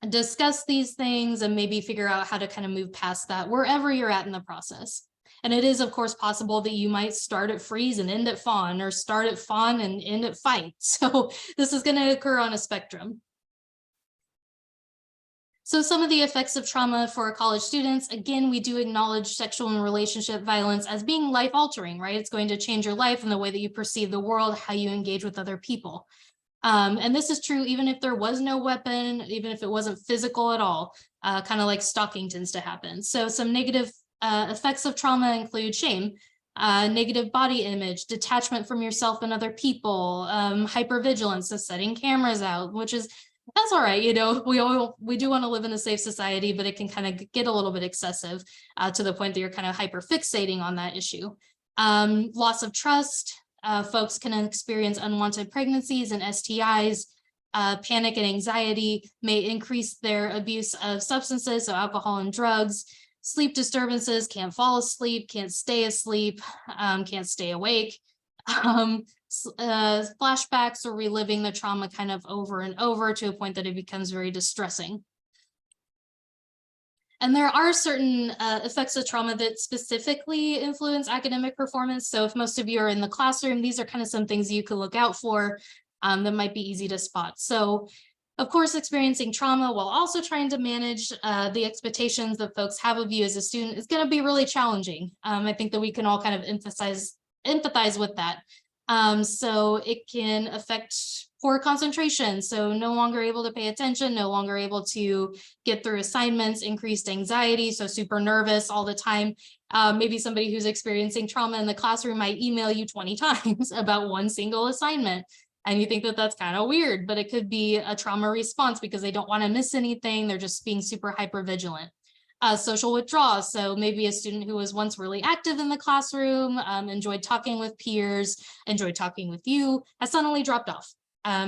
discuss these things and maybe figure out how to kind of move past that wherever you're at in the process. And it is, of course, possible that you might start at freeze and end at fawn, or start at fawn and end at fight. So this is going to occur on a spectrum. So some of the effects of trauma for college students, again, we do acknowledge sexual and relationship violence as being life-altering, right? It's going to change your life and the way that you perceive the world, how you engage with other people. And this is true even if there was no weapon, even if it wasn't physical at all, kind of like stalking tends to happen. So some negative effects of trauma include shame, negative body image, detachment from yourself and other people, hypervigilance, so setting cameras out, that's all right. We do want to live in a safe society, but it can kind of get a little bit excessive to the point that you're kind of hyper fixating on that issue. Loss of trust, folks can experience unwanted pregnancies and STIs. Panic and anxiety may increase their abuse of substances, so alcohol and drugs. Sleep disturbances, can't fall asleep, can't stay asleep, can't stay awake. Flashbacks or reliving the trauma kind of over and over to a point that it becomes very distressing. And there are certain effects of trauma that specifically influence academic performance. So if most of you are in the classroom, these are kind of some things you could look out for that might be easy to spot. So of course, experiencing trauma while also trying to manage the expectations that folks have of you as a student is going to be really challenging. I think that we can all kind of empathize with that. So it can affect poor concentration. So no longer able to pay attention, no longer able to get through assignments, increased anxiety, so super nervous all the time. Maybe somebody who's experiencing trauma in the classroom might email you 20 times about one single assignment. And you think that that's kind of weird, but it could be a trauma response because they don't want to miss anything. They're just being super hyper vigilant. Social withdrawal. So maybe a student who was once really active in the classroom, enjoyed talking with peers, enjoyed talking with you, has suddenly dropped off.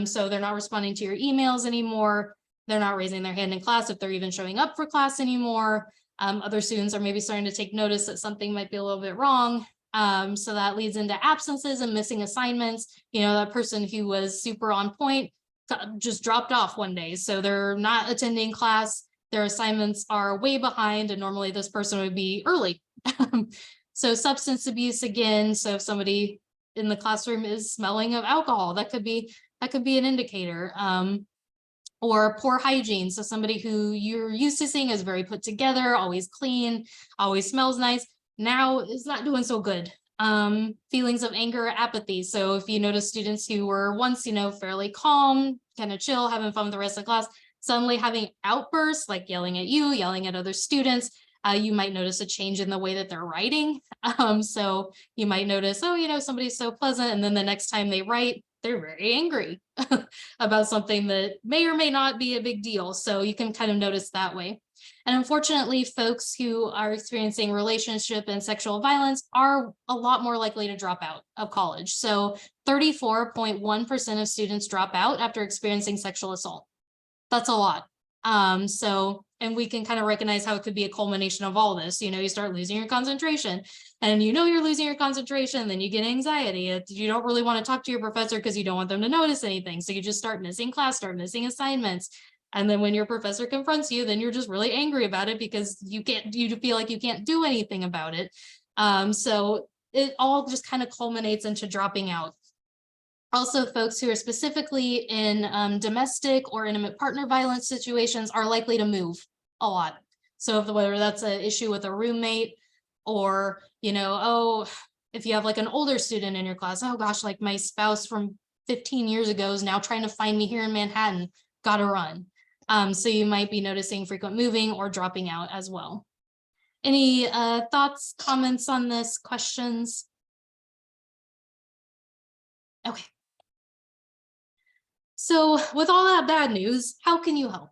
So they're not responding to your emails anymore. They're not raising their hand in class if they're even showing up for class anymore. Other students are maybe starting to take notice that something might be a little bit wrong. So that leads into absences and missing assignments. That person who was super on point just dropped off one day. So they're not attending class. Their assignments are way behind, and normally this person would be early. So substance abuse again. So if somebody in the classroom is smelling of alcohol, that could be an indicator. Or poor hygiene. So somebody who you're used to seeing is very put together, always clean, always smells nice, now is not doing so good. Feelings of anger, apathy. So if you notice students who were once, fairly calm, kind of chill, having fun with the rest of the class, suddenly having outbursts like yelling at you, yelling at other students, you might notice a change in the way that they're writing. So you might notice, somebody's so pleasant, and then the next time they write, they're very angry about something that may or may not be a big deal. So you can kind of notice that way. And unfortunately, folks who are experiencing relationship and sexual violence are a lot more likely to drop out of college. So 34.1% of students drop out after experiencing sexual assault. That's a lot. And we can kind of recognize how it could be a culmination of all this. You start losing your concentration, and you're losing your concentration, then you get anxiety. You don't really want to talk to your professor because you don't want them to notice anything. So you just start missing class, start missing assignments. And then when your professor confronts you, then you're just really angry about it because you feel like you can't do anything about it. So it all just kind of culminates into dropping out. Also, folks who are specifically in domestic or intimate partner violence situations are likely to move a lot. So whether that's an issue with a roommate, or, if you have like an older student in your class, oh gosh, like my spouse from 15 years ago is now trying to find me here in Manhattan, gotta run. So you might be noticing frequent moving or dropping out as well. Any thoughts, comments on this, questions? Okay. So with all that bad news, how can you help?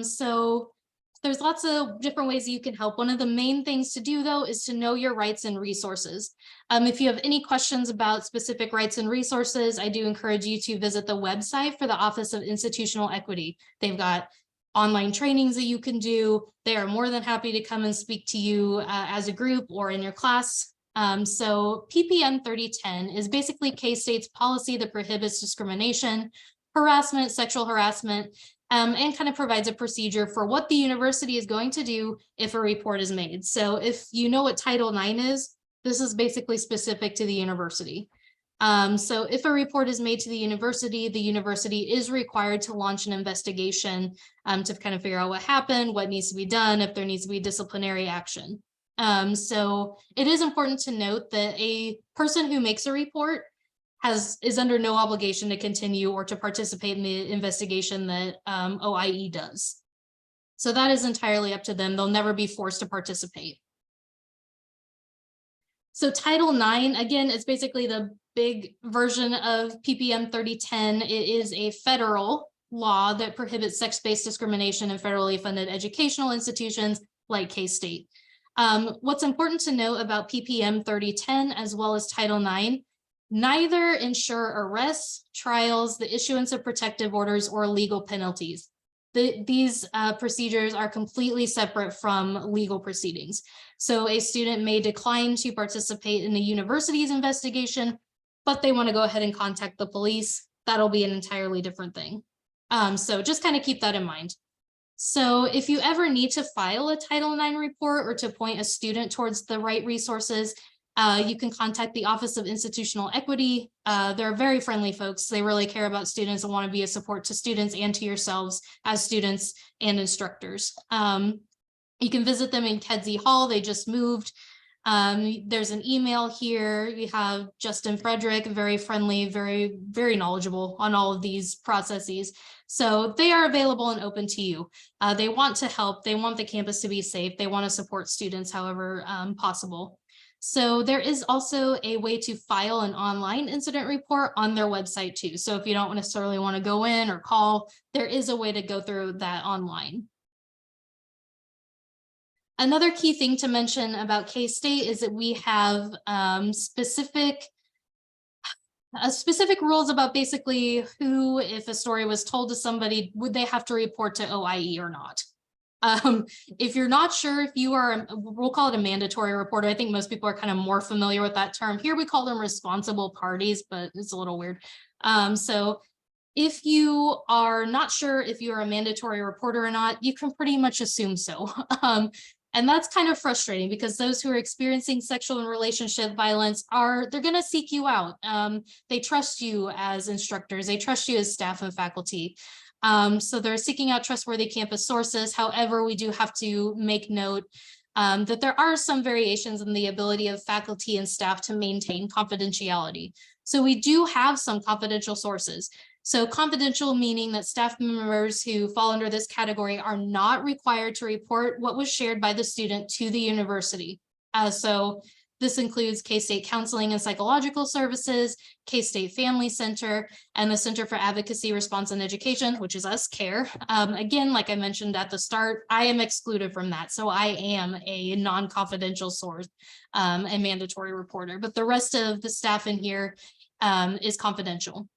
So there's lots of different ways that you can help. One of the main things to do, though, is to know your rights and resources. If you have any questions about specific rights and resources, I do encourage you to visit the website for the Office of Institutional Equity. They've got online trainings that you can do. They are more than happy to come and speak to you as a group or in your class. So PPM 3010 is basically K-State's policy that prohibits discrimination, harassment, sexual harassment, and kind of provides a procedure for what the university is going to do if a report is made. So if you know what Title IX is, this is basically specific to the university. So if a report is made to the university is required to launch an investigation to kind of figure out what happened, what needs to be done, if there needs to be disciplinary action. So it is important to note that a person who makes a report is under no obligation to continue or to participate in the investigation that OIE does. So that is entirely up to them. They'll never be forced to participate. So Title IX, again, it's basically the big version of PPM 3010. It is a federal law that prohibits sex-based discrimination in federally funded educational institutions like K-State. What's important to note about PPM 3010 as well as Title IX, neither ensure arrests, trials, the issuance of protective orders, or legal penalties. These procedures are completely separate from legal proceedings. So a student may decline to participate in the university's investigation, but they want to go ahead and contact the police. That'll be an entirely different thing. So just kind of keep that in mind. So if you ever need to file a Title IX report or to point a student towards the right resources, you can contact the Office of Institutional Equity. They're very friendly folks. They really care about students and want to be a support to students and to yourselves as students and instructors. You can visit them in Kedzie Hall. They just moved. There's an email here. We have Justin Frederick, very friendly, very, very knowledgeable on all of these processes. So they are available and open to you. They want to help. They want the campus to be safe. They want to support students however possible. So there is also a way to file an online incident report on their website too. So if you don't necessarily want to go in or call, there is a way to go through that online. Another key thing to mention about K-State is that we have specific rules about basically who, if a story was told to somebody, would they have to report to OIE or not. If you're not sure if you are, we'll call it a mandatory reporter. I think most people are kind of more familiar with that term. Here we call them responsible parties, but it's a little weird. So if you are not sure if you're a mandatory reporter or not, you can pretty much assume so. And that's kind of frustrating because those who are experiencing sexual and relationship violence they're going to seek you out. They trust you as instructors. They trust you as staff and faculty. So they're seeking out trustworthy campus sources. However, we do have to make note that there are some variations in the ability of faculty and staff to maintain confidentiality. So we do have some confidential sources. So confidential meaning that staff members who fall under this category are not required to report what was shared by the student to the university. So This includes K-State Counseling and Psychological Services, K-State Family Center, and the Center for Advocacy, Response, and Education, which is us, CARE. Again, like I mentioned at the start, I am excluded from that. So I am a non-confidential source, a mandatory reporter, but the rest of the staff in here is confidential.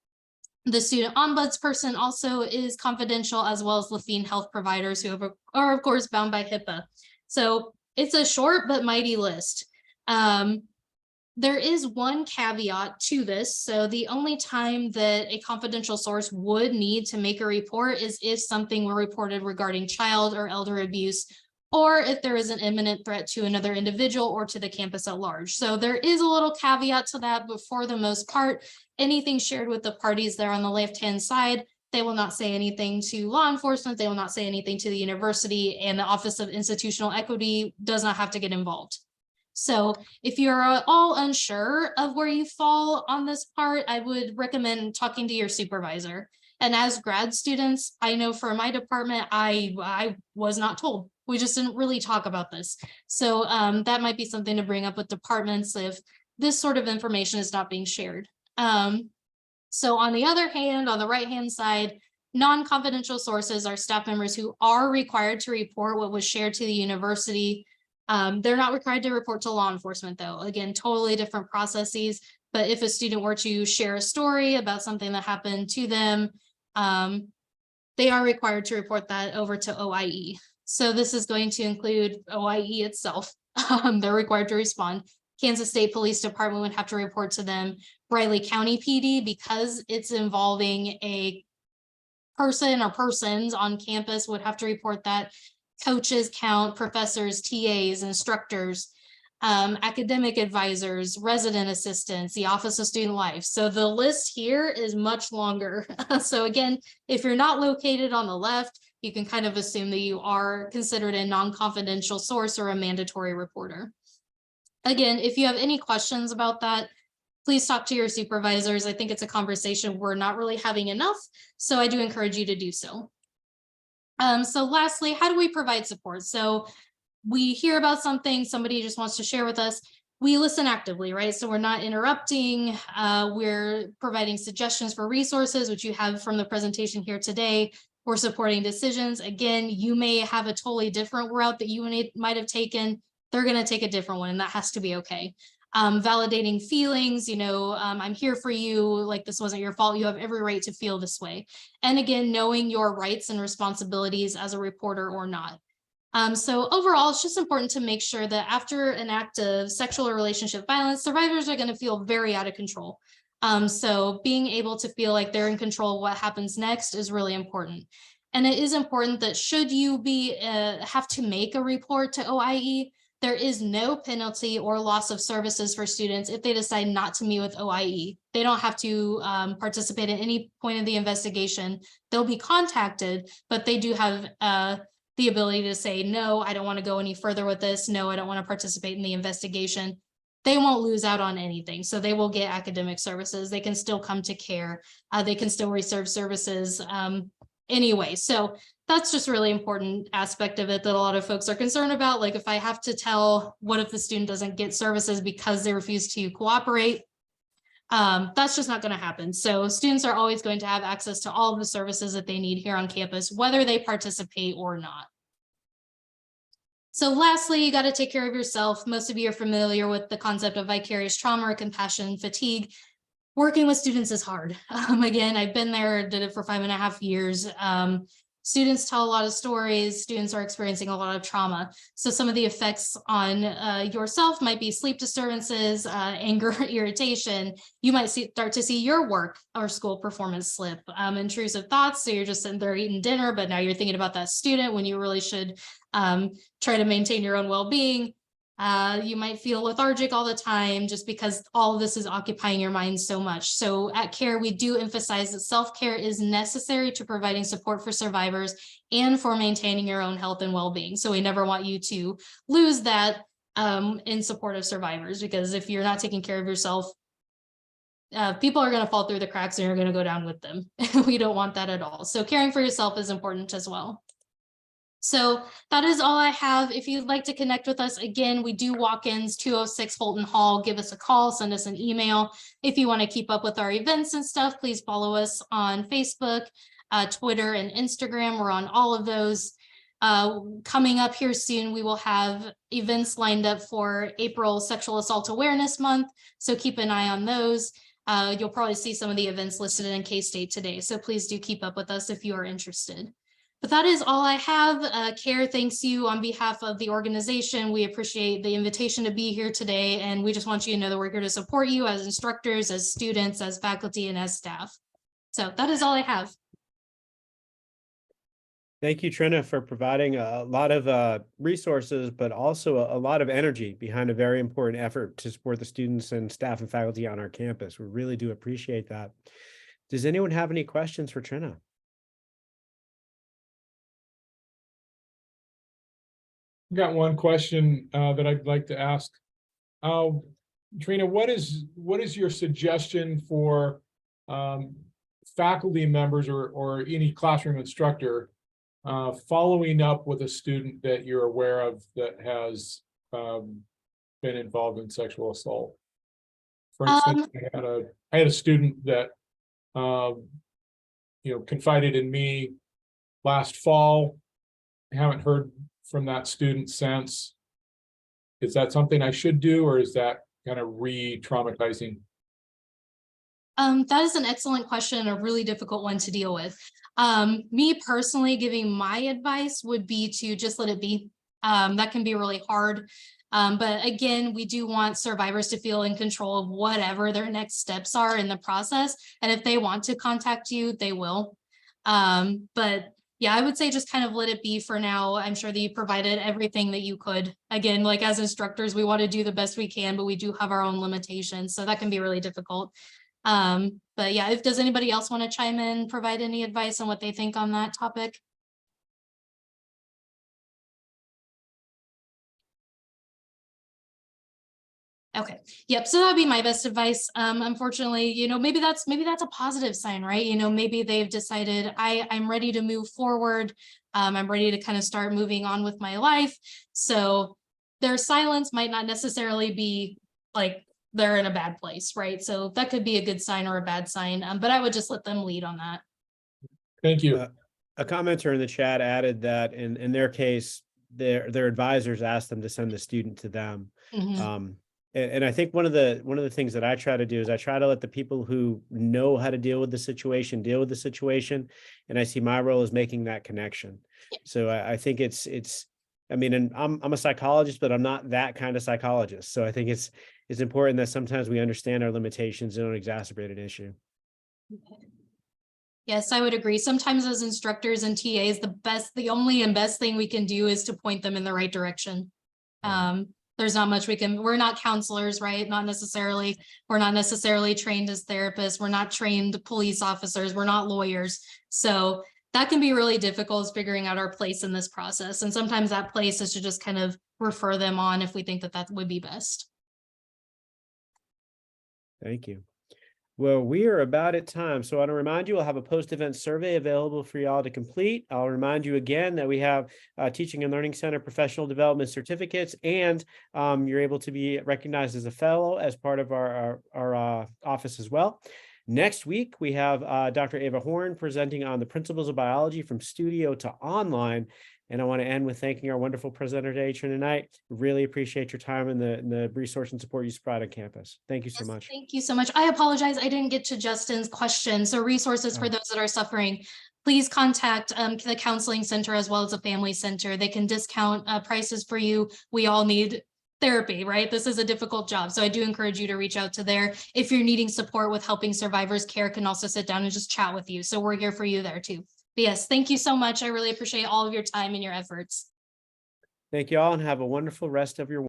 The student ombudsperson also is confidential, as well as Lafine health providers who are of course bound by HIPAA. So it's a short but mighty list. There is one caveat to this. So the only time that a confidential source would need to make a report is if something were reported regarding child or elder abuse, or if there is an imminent threat to another individual or to the campus at large. So there is a little caveat to that, but for the most part, anything shared with the parties there on the left-hand side, they will not say anything to law enforcement, they will not say anything to the university, and the Office of Institutional Equity does not have to get involved. So if you're all unsure of where you fall on this part, I would recommend talking to your supervisor. And as grad students, I know for my department, I was not told. We just didn't really talk about this. So that might be something to bring up with departments if this sort of information is not being shared. So on the other hand, on the right-hand side, non-confidential sources are staff members who are required to report what was shared to the university. They're not required to report to law enforcement, though. Again, totally different processes. But if a student were to share a story about something that happened to them, they are required to report that over to OIE. So this is going to include OIE itself. They're required to respond. Kansas State Police Department would have to report to them. Briley County PD, because it's involving a person or persons on campus, would have to report that. Coaches count, professors, TAs, instructors, academic advisors, resident assistants, the Office of Student Life. So the list here is much longer. So again, if you're not located on the left, you can kind of assume that you are considered a non-confidential source or a mandatory reporter. Again, if you have any questions about that, please talk to your supervisors. I think it's a conversation we're not really having enough, so I do encourage you to do so. So lastly, how do we provide support? So we hear about something, somebody just wants to share with us. We listen actively, right? So we're not interrupting. We're providing suggestions for resources, which you have from the presentation here today. We're supporting decisions. Again, you may have a totally different route that you might have taken. They're going to take a different one, and that has to be okay. Validating feelings, I'm here for you, like this wasn't your fault, you have every right to feel this way. And again, knowing your rights and responsibilities as a reporter or not. So overall, it's just important to make sure that after an act of sexual or relationship violence, survivors are going to feel very out of control. So being able to feel like they're in control of what happens next is really important. And it is important that should you have to make a report to OIE, there is no penalty or loss of services for students if they decide not to meet with OIE. They don't have to participate at any point of the investigation. They'll be contacted, but they do have the ability to say, no, I don't want to go any further with this. No, I don't want to participate in the investigation. They won't lose out on anything. So they will get academic services. They can still come to CARE. They can still receive services anyway. So that's just really important aspect of it that a lot of folks are concerned about. Like if I have to tell, what if the student doesn't get services because they refuse to cooperate? That's just not going to happen. So students are always going to have access to all of the services that they need here on campus, whether they participate or not. So lastly, you got to take care of yourself. Most of you are familiar with the concept of vicarious trauma or compassion fatigue. Working with students is hard. Again, I've been there, did it for 5.5 years. Students tell a lot of stories. Students are experiencing a lot of trauma. So some of the effects on yourself might be sleep disturbances, anger, irritation. You might start to see your work or school performance slip, intrusive thoughts. So you're just sitting there eating dinner, but now you're thinking about that student when you really should try to maintain your own well-being. You might feel lethargic all the time just because all of this is occupying your mind so much. So at CARE, we do emphasize that self-care is necessary to providing support for survivors and for maintaining your own health and well-being. So we never want you to lose that in support of survivors, because if you're not taking care of yourself, people are going to fall through the cracks and you're going to go down with them. We don't want that at all. So caring for yourself is important as well. So that is all I have. If you'd like to connect with us, again, we do walk-ins 206 Holton Hall. Give us a call, send us an email. If you want to keep up with our events and stuff, please follow us on Facebook, Twitter, and Instagram. We're on all of those. Coming up here soon, we will have events lined up for April Sexual Assault Awareness Month. So keep an eye on those. You'll probably see some of the events listed in K-State today. So please do keep up with us if you are interested. But that is all I have. CARE thanks you on behalf of the organization. We appreciate the invitation to be here today, and we just want you to know that we're here to support you as instructors, as students, as faculty, and as staff. So that is all I have. Thank you, Trina, for providing a lot of resources, but also a lot of energy behind a very important effort to support the students and staff and faculty on our campus. We really do appreciate that. Does anyone have any questions for Trina? Got one question that I'd like to ask. Trina, what is your suggestion for faculty members or any classroom instructor following up with a student that you're aware of that has been involved in sexual assault? For instance, I had a student that confided in me last fall. I haven't heard from that student since. Is that something I should do, or is that kind of re-traumatizing? That is an excellent question and a really difficult one to deal with. Me personally, giving my advice would be to just let it be. That can be really hard. But again, we do want survivors to feel in control of whatever their next steps are in the process. And if they want to contact you, they will. But yeah, I would say just kind of let it be for now. I'm sure that you provided everything that you could. Again, like as instructors, we want to do the best we can, but we do have our own limitations. So that can be really difficult. But yeah, does anybody else want to chime in, provide any advice on what they think on that topic? Okay. Yep. So that'd be my best advice. Unfortunately, maybe that's a positive sign, right? Maybe they've decided I'm ready to move forward. I'm ready to kind of start moving on with my life. So their silence might not necessarily be like they're in a bad place, right? So that could be a good sign or a bad sign. But I would just let them lead on that. Thank you. A commenter in the chat added that in their case, their advisors asked them to send the student to them. Mm-hmm. And I think one of the things that I try to do is I try to let the people who know how to deal with the situation deal with the situation, and I see my role as making that connection. So I think it's I mean, and I'm a psychologist, but I'm not that kind of psychologist. So I think it's important that sometimes we understand our limitations and don't exacerbate an issue. Yes, I would agree. Sometimes as instructors and TAs, the only and best thing we can do is to point them in the right direction. There's not much we're not counselors, right? We're not necessarily trained as therapists. We're not trained police officers. We're not lawyers. So that can be really difficult, figuring out our place in this process. And sometimes that place is to just kind of refer them on if we think that would be best. Thank you. Well, we are about at time. So I want to remind you, I'll have a post-event survey available for y'all to complete. I'll remind you again that we have Teaching and Learning Center professional development certificates, and you're able to be recognized as a fellow as part of our office as well. Next week, we have Dr. Ava Horn presenting on the principles of biology from studio to online. And I want to end with thanking our wonderful presenter today, Trina Knight. Really appreciate your time and the resource and support you provide on campus. Thank you so much. Thank you so much. I apologize. I didn't get to Justin's question. So resources for those that are suffering, please contact the counseling center as well as a family center. They can discount prices for you. We all need therapy, right? This is a difficult job. So I do encourage you to reach out to there. If you're needing support with helping survivors, CARE can also sit down and just chat with you. So we're here for you there too. But yes, thank you so much. I really appreciate all of your time and your efforts. Thank you all, and have a wonderful rest of your